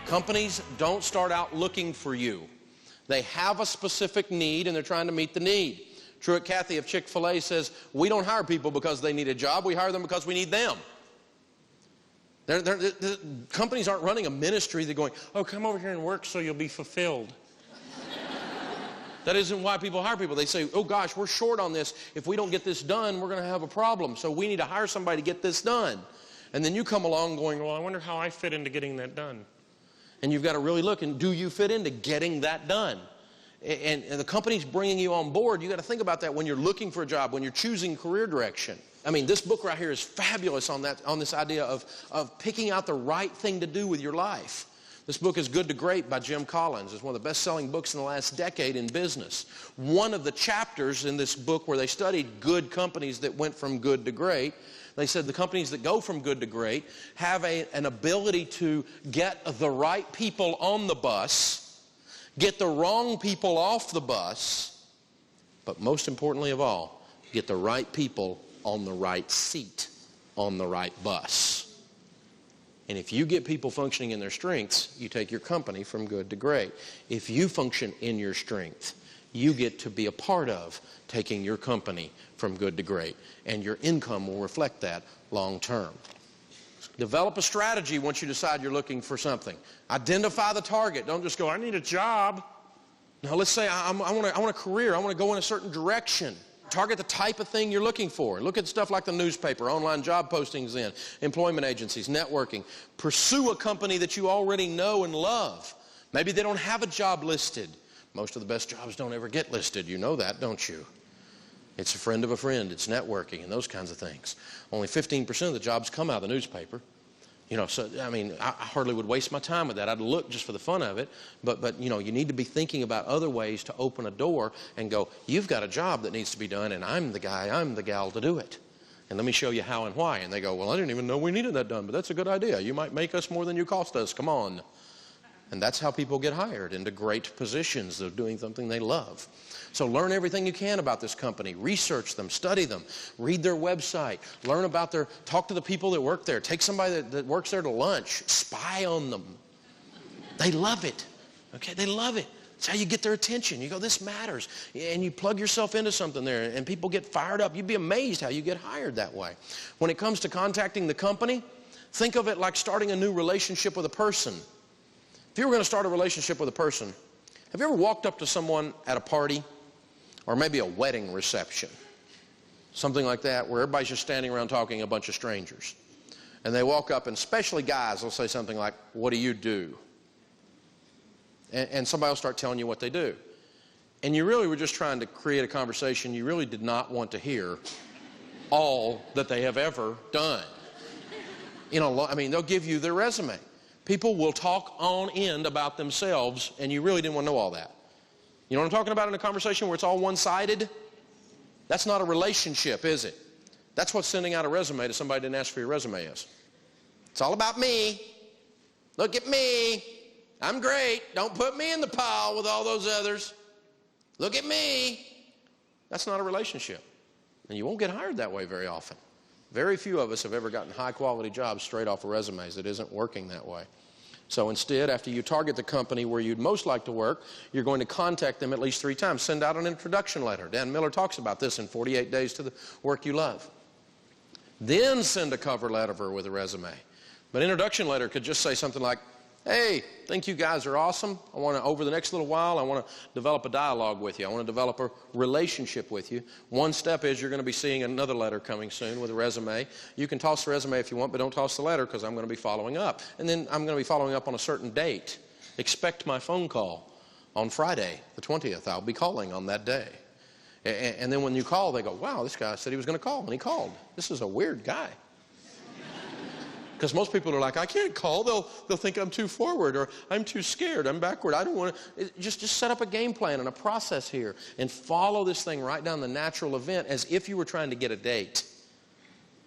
Companies don't start out looking for you. They have a specific need and they're trying to meet the need. Truett Cathy of Chick-fil-A says, we don't hire people because they need a job, we hire them because we need them. Companies aren't running a ministry. They're going, oh, come over here and work so you'll be fulfilled. That isn't why people hire people. They say, oh gosh, we're short on this. If we don't get this done, we're going to have a problem. So we need to hire somebody to get this done. And then you come along going, well, I wonder how I fit into getting that done. And you've got to really look, and do you fit into getting that done? And the company's bringing you on board. You've got to think about that when you're looking for a job, when you're choosing career direction. I mean, this book right here is fabulous on this idea of picking out the right thing to do with your life. This book is Good to Great by Jim Collins. It's one of the best-selling books in the last decade in business. One of the chapters in this book where they studied good companies that went from good to great, they said the companies that go from good to great have an ability to get the right people on the bus, get the wrong people off the bus, but most importantly of all, get the right people on the right seat on the right bus. And if you get people functioning in their strengths, you take your company from good to great. If you function in your strength, you get to be a part of taking your company from good to great. And your income will reflect that long term. Develop a strategy once you decide you're looking for something. Identify the target. Don't just go, I need a job. Now let's say I want a career. I want to go in a certain direction. Target the type of thing you're looking for. Look at stuff like the newspaper, online job postings in, employment agencies, networking. Pursue a company that you already know and love. Maybe they don't have a job listed. Most of the best jobs don't ever get listed. You know that, don't you? It's a friend of a friend. It's networking and those kinds of things. Only 15% of the jobs come out of the newspaper. You know, so, I mean, I hardly would waste my time with that. I'd look just for the fun of it. But you know, you need to be thinking about other ways to open a door and go, you've got a job that needs to be done, and I'm the guy, I'm the gal to do it. And let me show you how and why. And they go, well, I didn't even know we needed that done, but that's a good idea. You might make us more than you cost us. Come on. And that's how people get hired into great positions of doing something they love. So learn everything you can about this company. Research them, study them, read their website, learn about talk to the people that work there. Take somebody that works there to lunch, spy on them. They love it, okay? They love it. It's how you get their attention. You go, this matters. And you plug yourself into something there and people get fired up. You'd be amazed how you get hired that way. When it comes to contacting the company, think of it like starting a new relationship with a person. If you were going to start a relationship with a person, have you ever walked up to someone at a party or maybe a wedding reception, something like that, where everybody's just standing around talking, a bunch of strangers, and they walk up, and especially guys will say something like, what do you do? And somebody will start telling you what they do. And you really were just trying to create a conversation. You really did not want to hear all that they have ever done. You know, I mean, they'll give you their resume. People will talk on end about themselves, and you really didn't want to know all that. You know what I'm talking about in a conversation where it's all one-sided? That's not a relationship, is it? That's what sending out a resume to somebody who didn't ask for your resume is. It's all about me. Look at me. I'm great. Don't put me in the pile with all those others. Look at me. That's not a relationship. And you won't get hired that way very often. Very few of us have ever gotten high-quality jobs straight off of resumes. It isn't working that way. So instead, after you target the company where you'd most like to work, you're going to contact them at least 3 times. Send out an introduction letter. Dan Miller talks about this in 48 Days to the Work You Love. Then send a cover letter with a resume. But an introduction letter could just say something like, hey, think you guys are awesome. I want to, over the next little while, I want to develop a dialogue with you. I want to develop a relationship with you. One step is you're going to be seeing another letter coming soon with a resume. You can toss the resume if you want, but don't toss the letter because I'm going to be following up. And then I'm going to be following up on a certain date. Expect my phone call on Friday, the 20th. I'll be calling on that day. And then when you call, they go, wow, this guy said he was going to call, and he called. This is a weird guy. Because most people are like, I can't call. They'll think I'm too forward, or I'm too scared, I'm backward. I don't want to. Just set up a game plan and a process here and follow this thing right down the natural event as if you were trying to get a date.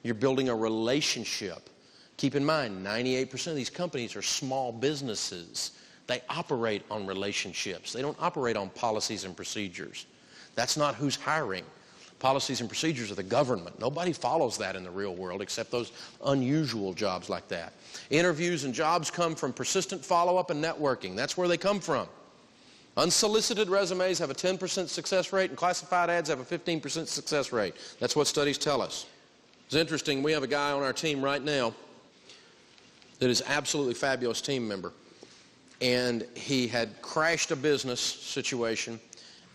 You're building a relationship. Keep in mind, 98% of these companies are small businesses. They operate on relationships. They don't operate on policies and procedures. That's not who's hiring. Policies and procedures of the government. Nobody follows that in the real world except those unusual jobs like that. Interviews and jobs come from persistent follow-up and networking. That's where they come from. Unsolicited resumes have a 10% success rate, and classified ads have a 15% success rate. That's what studies tell us. It's interesting, we have a guy on our team right now that is absolutely fabulous team member. And he had crashed a business situation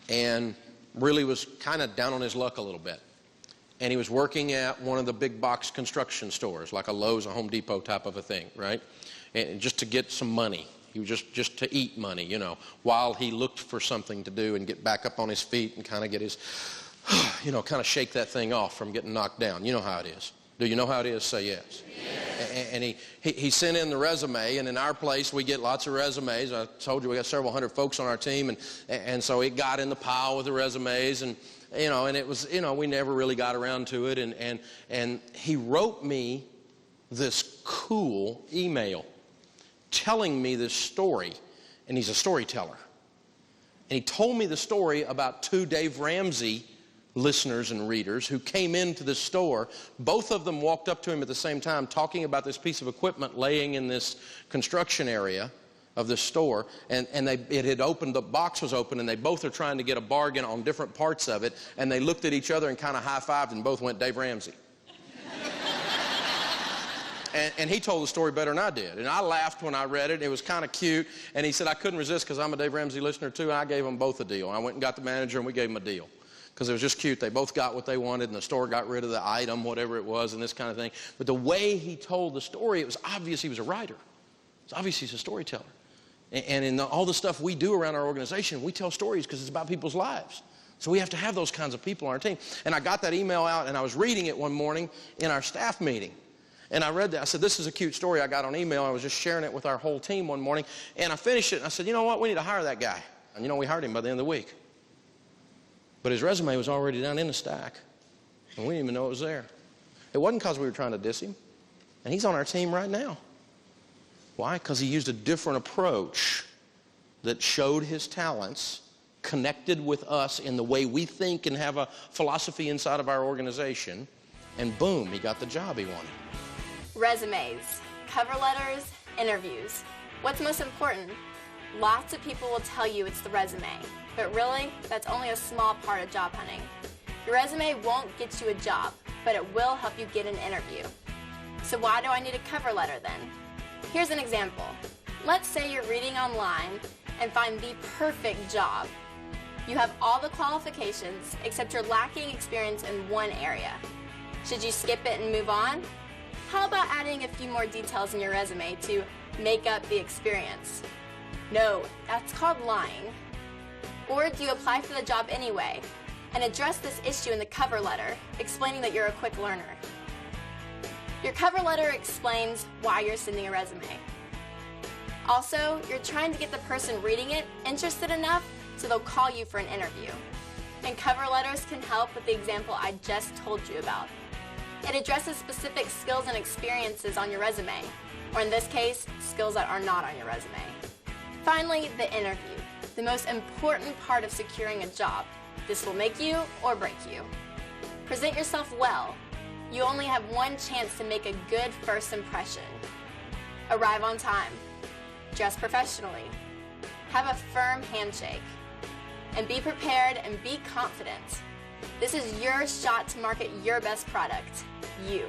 and really was kind of down on his luck a little bit. And he was working at one of the big box construction stores, like a Lowe's, a Home Depot type of a thing, right? And just to get some money. He was just to eat money, you know, while he looked for something to do and get back up on his feet and kind of get his, you know, kind of shake that thing off from getting knocked down. You know how it is. Do you know how it is? Say yes. Yes. And he sent in the resume, and in our place we get lots of resumes. I told you we got several hundred folks on our team, and so it got in the pile with the resumes, and you know, and it was, you know, we never really got around to it, and he wrote me this cool email telling me this story, and he's a storyteller. And he told me the story about two Dave Ramsey listeners and readers who came into the store. Both of them walked up to him at the same time talking about this piece of equipment laying in this construction area of the store, and it had opened, the box was open, and they both are trying to get a bargain on different parts of it, and they looked at each other and kind of high-fived and both went, Dave Ramsey. And he told the story better than I did. And I laughed when I read it. It was kind of cute. And he said, I couldn't resist because I'm a Dave Ramsey listener too. And I gave them both a deal. I went and got the manager and we gave them a deal. Because it was just cute. They both got what they wanted and the store got rid of the item, whatever it was, and this kind of thing. But the way he told the story, it was obvious he was a writer. It's obvious he's a storyteller. And in all the stuff we do around our organization, we tell stories because it's about people's lives. So we have to have those kinds of people on our team. And I got that email out and I was reading it one morning in our staff meeting. And I read that. I said, this is a cute story I got on email. I was just sharing it with our whole team one morning. And I finished it and I said, you know what? We need to hire that guy. And you know, we hired him by the end of the week. But his resume was already down in the stack. And we didn't even know it was there. It wasn't because we were trying to diss him. And he's on our team right now. Why? Because he used a different approach that showed his talents, connected with us in the way we think and have a philosophy inside of our organization. And boom, he got the job he wanted. Resumes, cover letters, interviews. What's most important? Lots of people will tell you it's the resume, but really, that's only a small part of job hunting. Your resume won't get you a job, but it will help you get an interview. So why do I need a cover letter then? Here's an example. Let's say you're reading online and find the perfect job. You have all the qualifications, except you're lacking experience in one area. Should you skip it and move on? How about adding a few more details in your resume to make up the experience? No, that's called lying. Or do you apply for the job anyway and address this issue in the cover letter, explaining that you're a quick learner? Your cover letter explains why you're sending a resume. Also, you're trying to get the person reading it interested enough so they'll call you for an interview. And cover letters can help with the example I just told you about. It addresses specific skills and experiences on your resume, or in this case, skills that are not on your resume. Finally, the interview, the most important part of securing a job. This will make you or break you. Present yourself well. You only have one chance to make a good first impression. Arrive on time. Dress professionally. Have a firm handshake. And be prepared and be confident. This is your shot to market your best product, you.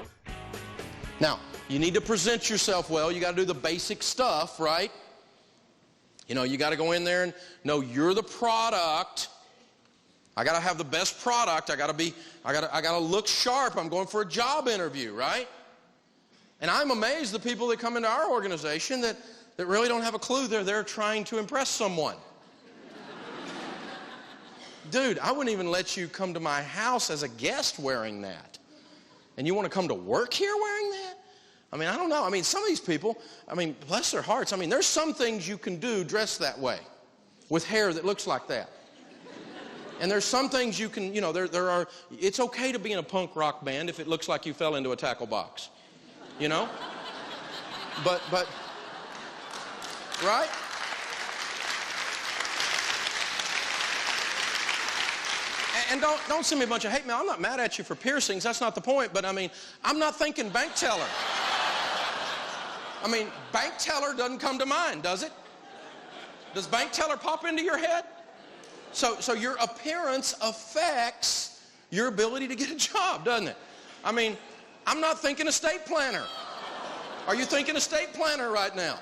Now, you need to present yourself well. You got to do the basic stuff, right? You know, you got to go in there and know you're the product. I got to have the best product. I got to look sharp. I'm going for a job interview, right? And I'm amazed the people that come into our organization that really don't have a clue they're there trying to impress someone. Dude, I wouldn't even let you come to my house as a guest wearing that. And you want to come to work here wearing that? I mean, I don't know. I mean, some of these people, I mean, bless their hearts. I mean, there's some things you can do dressed that way with hair that looks like that. And there's some things you can, you know, it's okay to be in a punk rock band if it looks like you fell into a tackle box. You know? But, right? And don't send me a bunch of hate mail. I'm not mad at you for piercings. That's not the point. But, I mean, I'm not thinking bank teller. I mean, bank teller doesn't come to mind, does it? Does bank teller pop into your head? So your appearance affects your ability to get a job, doesn't it? I mean, I'm not thinking estate planner. Are you thinking estate planner right now?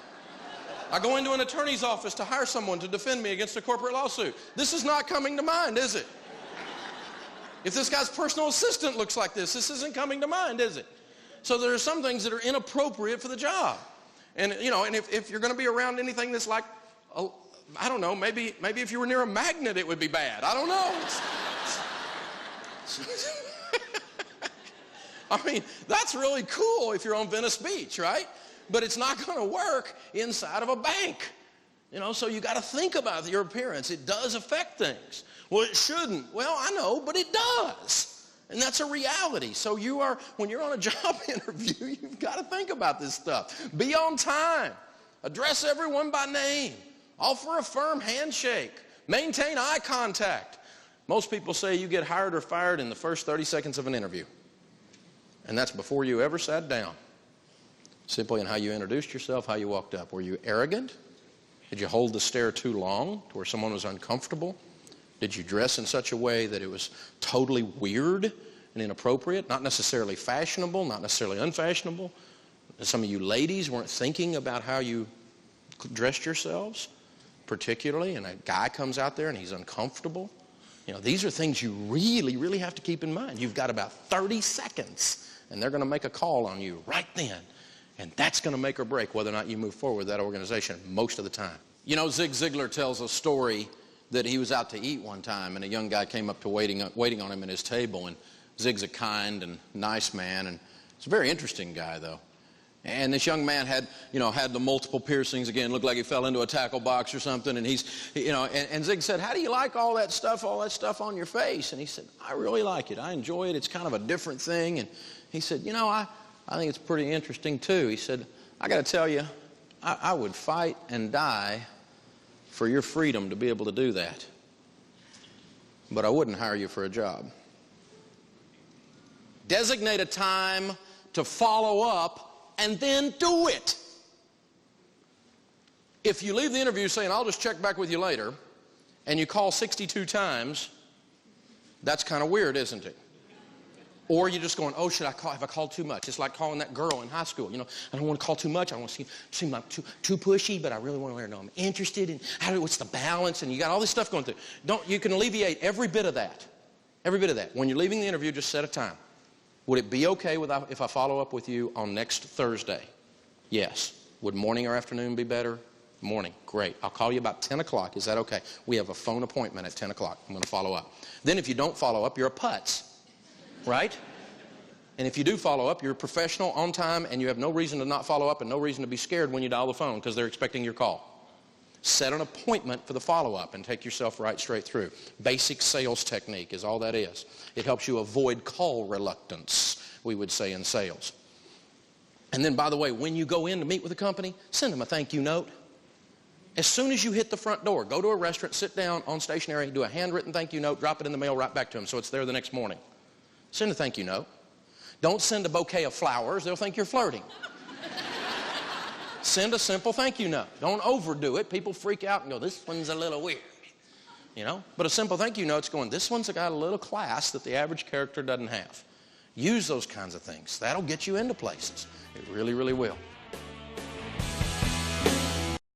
I go into an attorney's office to hire someone to defend me against a corporate lawsuit. This is not coming to mind, is it? If this guy's personal assistant looks like this isn't coming to mind, is it? So there are some things that are inappropriate for the job. And, you know, and if you're going to be around anything that's like, I don't know, maybe if you were near a magnet, it would be bad. I don't know. I mean, that's really cool if you're on Venice Beach, right? But it's not going to work inside of a bank. You know, so you got to think about your appearance. It does affect things. Well, it shouldn't. Well, I know, but it does. And that's a reality. So when you're on a job interview, you've got to think about this stuff. Be on time. Address everyone by name. Offer a firm handshake. Maintain eye contact. Most people say you get hired or fired in the first 30 seconds of an interview. And that's before you ever sat down. Simply in how you introduced yourself, how you walked up. Were you arrogant? Did you hold the stare too long to where someone was uncomfortable? Did you dress in such a way that it was totally weird and inappropriate? Not necessarily fashionable, not necessarily unfashionable. Some of you ladies weren't thinking about how you dressed yourselves, particularly, and a guy comes out there and he's uncomfortable. You know, these are things you really, really have to keep in mind. You've got about 30 seconds, and they're going to make a call on you right then. And that's going to make or break whether or not you move forward with that organization most of the time. You know, Zig Ziglar tells a story that he was out to eat one time, and a young guy came up to waiting on him at his table. And Zig's a kind and nice man, and he's a very interesting guy, though. And this young man had the multiple piercings again, looked like he fell into a tackle box or something. And and Zig said, "How do you like all that stuff on your face?" And he said, "I really like it. I enjoy it. It's kind of a different thing." And he said, I think it's pretty interesting too. He said, "I got to tell you, I would fight and die for your freedom to be able to do that. But I wouldn't hire you for a job." Designate a time to follow up and then do it. If you leave the interview saying, "I'll just check back with you later," and you call 62 times, that's kind of weird, isn't it? Or you're just going, "Oh, should I call? Have I called too much?" It's like calling that girl in high school. I don't want to call too much. I don't want to seem like too pushy, but I really want to let her know I'm interested in what's the balance, and you got all this stuff going through. You can alleviate every bit of that. Every bit of that. When you're leaving the interview, just set a time. Would it be okay if I follow up with you on next Thursday? Yes. Would morning or afternoon be better? Morning. Great. I'll call you about 10 o'clock. Is that okay? We have a phone appointment at 10 o'clock. I'm going to follow up. Then if you don't follow up, you're a putz. Right? And if you do follow up, you're professional, on time, and you have no reason to not follow up and no reason to be scared when you dial the phone because they're expecting your call. Set an appointment for the follow-up and take yourself right straight through. Basic sales technique is all that is. It helps you avoid call reluctance, we would say in sales. And then, by the way, when you go in to meet with a company, send them a thank you note. As soon as you hit the front door, go to a restaurant, sit down on stationery, do a handwritten thank you note, drop it in the mail right back to them so it's there the next morning. Send a thank you note. Don't send a bouquet of flowers. They'll think you're flirting. Send a simple thank you note. Don't overdo it. People freak out and go, "This one's a little weird." But a simple thank you note's going, "This one's got a little class that the average character doesn't have." Use those kinds of things. That'll get you into places. It really, really will.